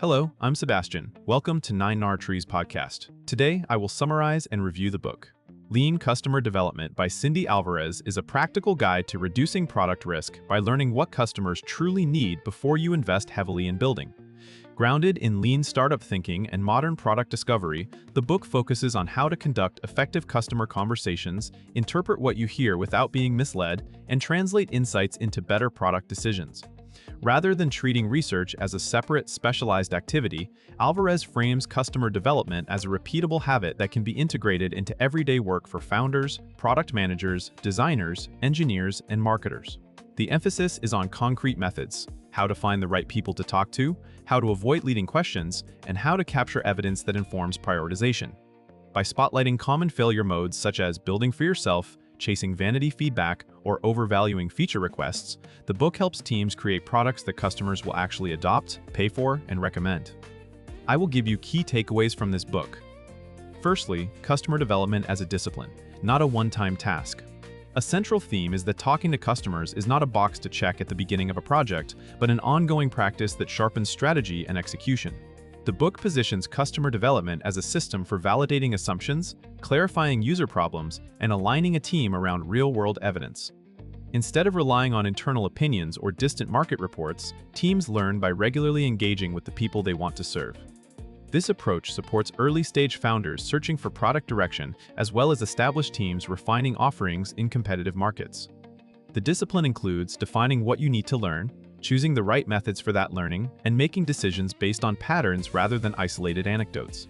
Hello, I'm Sebastian. Welcome to 9 Trees podcast. Today, I will summarize and review the book. Lean Customer Development by Cindy Alvarez is a practical guide to reducing product risk by learning what customers truly need before you invest heavily in building. Grounded in lean startup thinking and modern product discovery, the book focuses on how to conduct effective customer conversations, interpret what you hear without being misled, and translate insights into better product decisions. Rather than treating research as a separate, specialized activity, Alvarez frames customer development as a repeatable habit that can be integrated into everyday work for founders, product managers, designers, engineers, and marketers. The emphasis is on concrete methods: how to find the right people to talk to, how to avoid leading questions, and how to capture evidence that informs prioritization. By spotlighting common failure modes such as building for yourself, chasing vanity feedback, or overvaluing feature requests, the book helps teams create products that customers will actually adopt, pay for, and recommend. I will give you key takeaways from this book. Firstly, customer development as a discipline, not a one-time task. A central theme is that talking to customers is not a box to check at the beginning of a project, but an ongoing practice that sharpens strategy and execution. The book positions customer development as a system for validating assumptions, clarifying user problems, and aligning a team around real-world evidence. Instead of relying on internal opinions or distant market reports, teams learn by regularly engaging with the people they want to serve. This approach supports early-stage founders searching for product direction as well as established teams refining offerings in competitive markets. The discipline includes defining what you need to learn, choosing the right methods for that learning, and making decisions based on patterns rather than isolated anecdotes.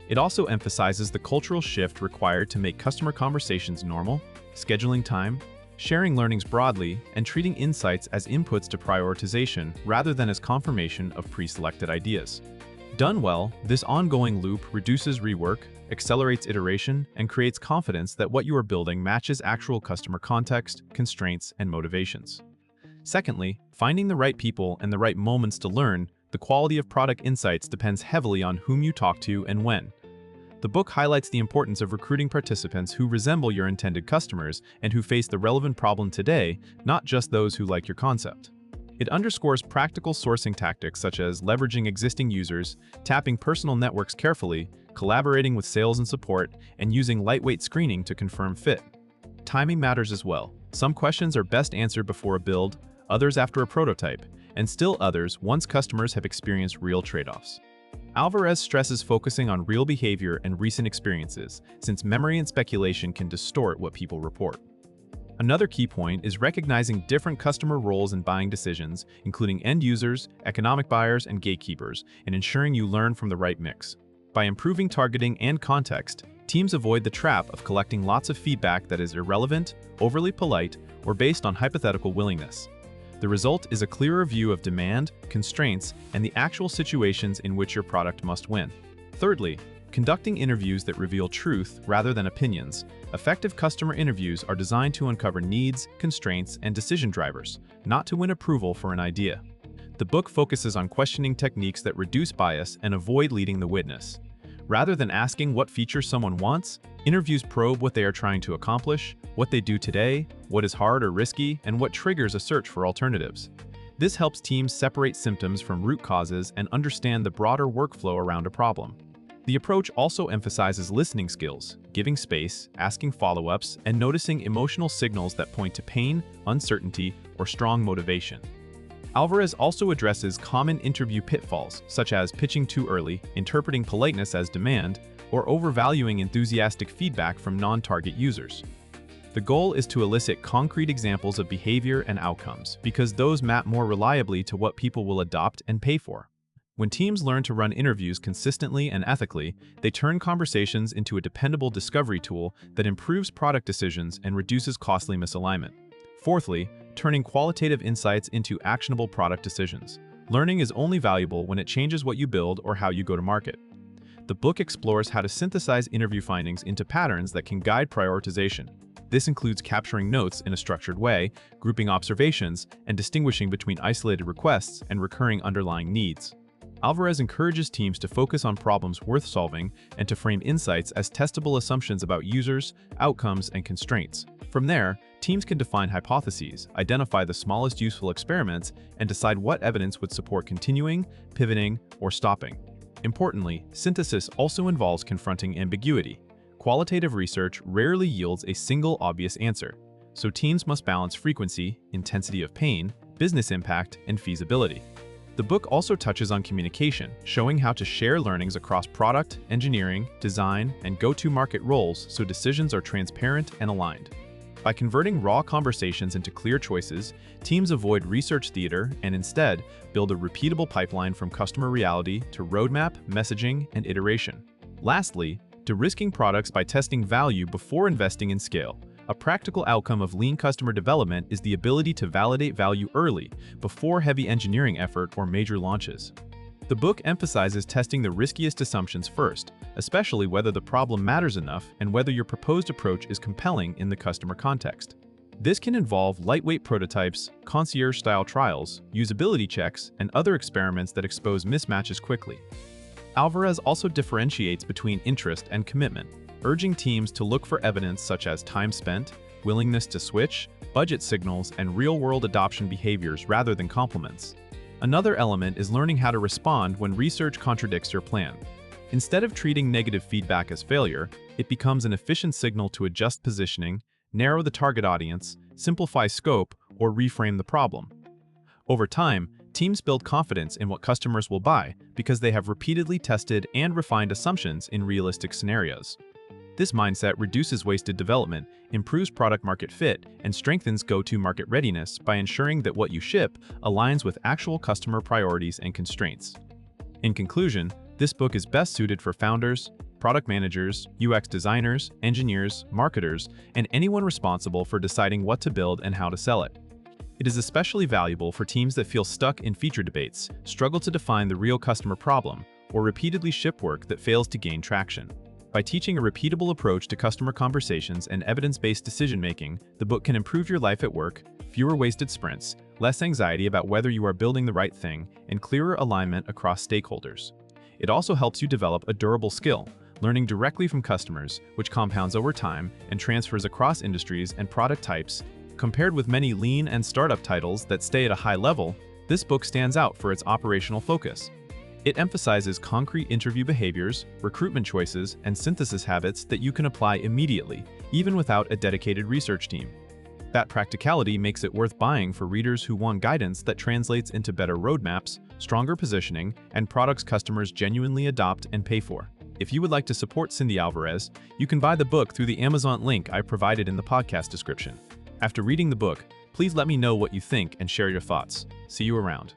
It also emphasizes the cultural shift required to make customer conversations normal, scheduling time, sharing learnings broadly, and treating insights as inputs to prioritization rather than as confirmation of pre-selected ideas. Done well, this ongoing loop reduces rework, accelerates iteration, and creates confidence that what you are building matches actual customer context, constraints, and motivations. Secondly, finding the right people and the right moments to learn, the quality of product insights depends heavily on whom you talk to and when. The book highlights the importance of recruiting participants who resemble your intended customers and who face the relevant problem today, not just those who like your concept. It underscores practical sourcing tactics such as leveraging existing users, tapping personal networks carefully, collaborating with sales and support, and using lightweight screening to confirm fit. Timing matters as well. Some questions are best answered before a build, others after a prototype, and still others once customers have experienced real trade-offs. Alvarez stresses focusing on real behavior and recent experiences, since memory and speculation can distort what people report. Another key point is recognizing different customer roles in buying decisions, including end users, economic buyers, and gatekeepers, and ensuring you learn from the right mix. By improving targeting and context, teams avoid the trap of collecting lots of feedback that is irrelevant, overly polite, or based on hypothetical willingness. The result is a clearer view of demand, constraints, and the actual situations in which your product must win. Thirdly, conducting interviews that reveal truth rather than opinions. Effective customer interviews are designed to uncover needs, constraints, and decision drivers, not to win approval for an idea. The book focuses on questioning techniques that reduce bias and avoid leading the witness. Rather than asking what features someone wants, interviews probe what they are trying to accomplish, what they do today, what is hard or risky, and what triggers a search for alternatives. This helps teams separate symptoms from root causes and understand the broader workflow around a problem. The approach also emphasizes listening skills, giving space, asking follow-ups, and noticing emotional signals that point to pain, uncertainty, or strong motivation. Alvarez also addresses common interview pitfalls, such as pitching too early, interpreting politeness as demand, or overvaluing enthusiastic feedback from non-target users. The goal is to elicit concrete examples of behavior and outcomes, because those map more reliably to what people will adopt and pay for. When teams learn to run interviews consistently and ethically, they turn conversations into a dependable discovery tool that improves product decisions and reduces costly misalignment. Fourthly, turning qualitative insights into actionable product decisions. Learning is only valuable when it changes what you build or how you go to market. The book explores how to synthesize interview findings into patterns that can guide prioritization. This includes capturing notes in a structured way, grouping observations, and distinguishing between isolated requests and recurring underlying needs. Alvarez encourages teams to focus on problems worth solving and to frame insights as testable assumptions about users, outcomes, and constraints. From there, teams can define hypotheses, identify the smallest useful experiments, and decide what evidence would support continuing, pivoting, or stopping. Importantly, synthesis also involves confronting ambiguity. Qualitative research rarely yields a single obvious answer, so teams must balance frequency, intensity of pain, business impact, and feasibility. The book also touches on communication, showing how to share learnings across product, engineering, design, and go-to-market roles so decisions are transparent and aligned. By converting raw conversations into clear choices, teams avoid research theater and instead build a repeatable pipeline from customer reality to roadmap, messaging, and iteration. Lastly, de-risking products by testing value before investing in scale. A practical outcome of lean customer development is the ability to validate value early, before heavy engineering effort or major launches. The book emphasizes testing the riskiest assumptions first, especially whether the problem matters enough and whether your proposed approach is compelling in the customer context. This can involve lightweight prototypes, concierge-style trials, usability checks, and other experiments that expose mismatches quickly. Alvarez also differentiates between interest and commitment, urging teams to look for evidence such as time spent, willingness to switch, budget signals, and real-world adoption behaviors rather than compliments. Another element is learning how to respond when research contradicts your plan. Instead of treating negative feedback as failure, it becomes an efficient signal to adjust positioning, narrow the target audience, simplify scope, or reframe the problem. Over time, teams build confidence in what customers will buy because they have repeatedly tested and refined assumptions in realistic scenarios. This mindset reduces wasted development, improves product-market fit, and strengthens go-to-market readiness by ensuring that what you ship aligns with actual customer priorities and constraints. In conclusion, this book is best suited for founders, product managers, UX designers, engineers, marketers, and anyone responsible for deciding what to build and how to sell it. It is especially valuable for teams that feel stuck in feature debates, struggle to define the real customer problem, or repeatedly ship work that fails to gain traction. By teaching a repeatable approach to customer conversations and evidence-based decision-making, the book can improve your life at work, fewer wasted sprints, less anxiety about whether you are building the right thing, and clearer alignment across stakeholders. It also helps you develop a durable skill, learning directly from customers, which compounds over time and transfers across industries and product types. Compared with many lean and startup titles that stay at a high level, this book stands out for its operational focus. It emphasizes concrete interview behaviors, recruitment choices, and synthesis habits that you can apply immediately, even without a dedicated research team. That practicality makes it worth buying for readers who want guidance that translates into better roadmaps, stronger positioning, and products customers genuinely adopt and pay for. If you would like to support Cindy Alvarez, you can buy the book through the Amazon link I provided in the podcast description. After reading the book, please let me know what you think and share your thoughts. See you around.